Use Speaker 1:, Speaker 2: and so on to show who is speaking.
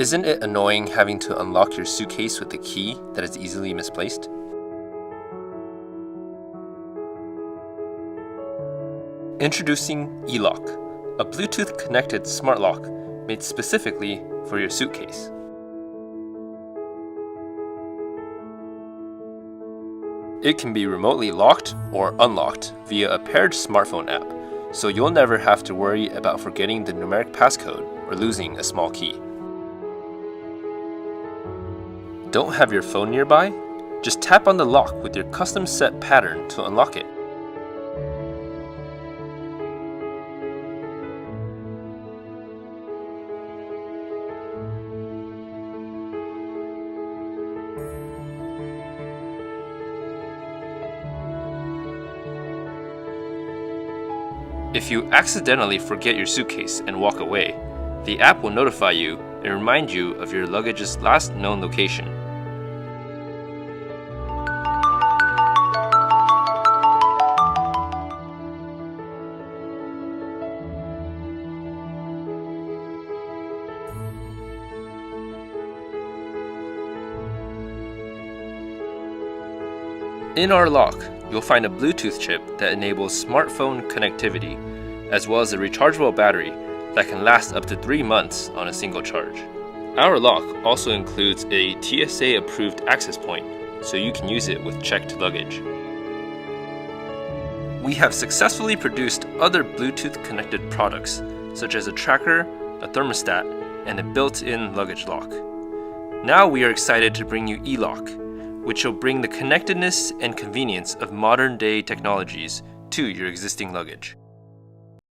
Speaker 1: Isn't it annoying having to unlock your suitcase with a key that is easily misplaced? Introducing eLock, a Bluetooth-connected smart lock made specifically for your suitcase. It can be remotely locked or unlocked via a paired smartphone app, so you'll never have to worry about forgetting the numeric passcode or losing a small key. Don't have your phone nearby? Just tap on the lock with your custom set pattern to unlock it. If you accidentally forget your suitcase and walk away, the app will notify you and remind you of your luggage's last known location. In our lock, you'll find a Bluetooth chip that enables smartphone connectivity, as well as a rechargeable battery that can last up to 3 months on a single charge. Our lock also includes a TSA-approved access point, so you can use it with checked luggage. We have successfully produced other Bluetooth-connected products, such as a tracker, a thermostat, and a built-in luggage lock. Now we are excited to bring you eLock, which will bring the connectedness and convenience of modern-day technologies to your existing luggage.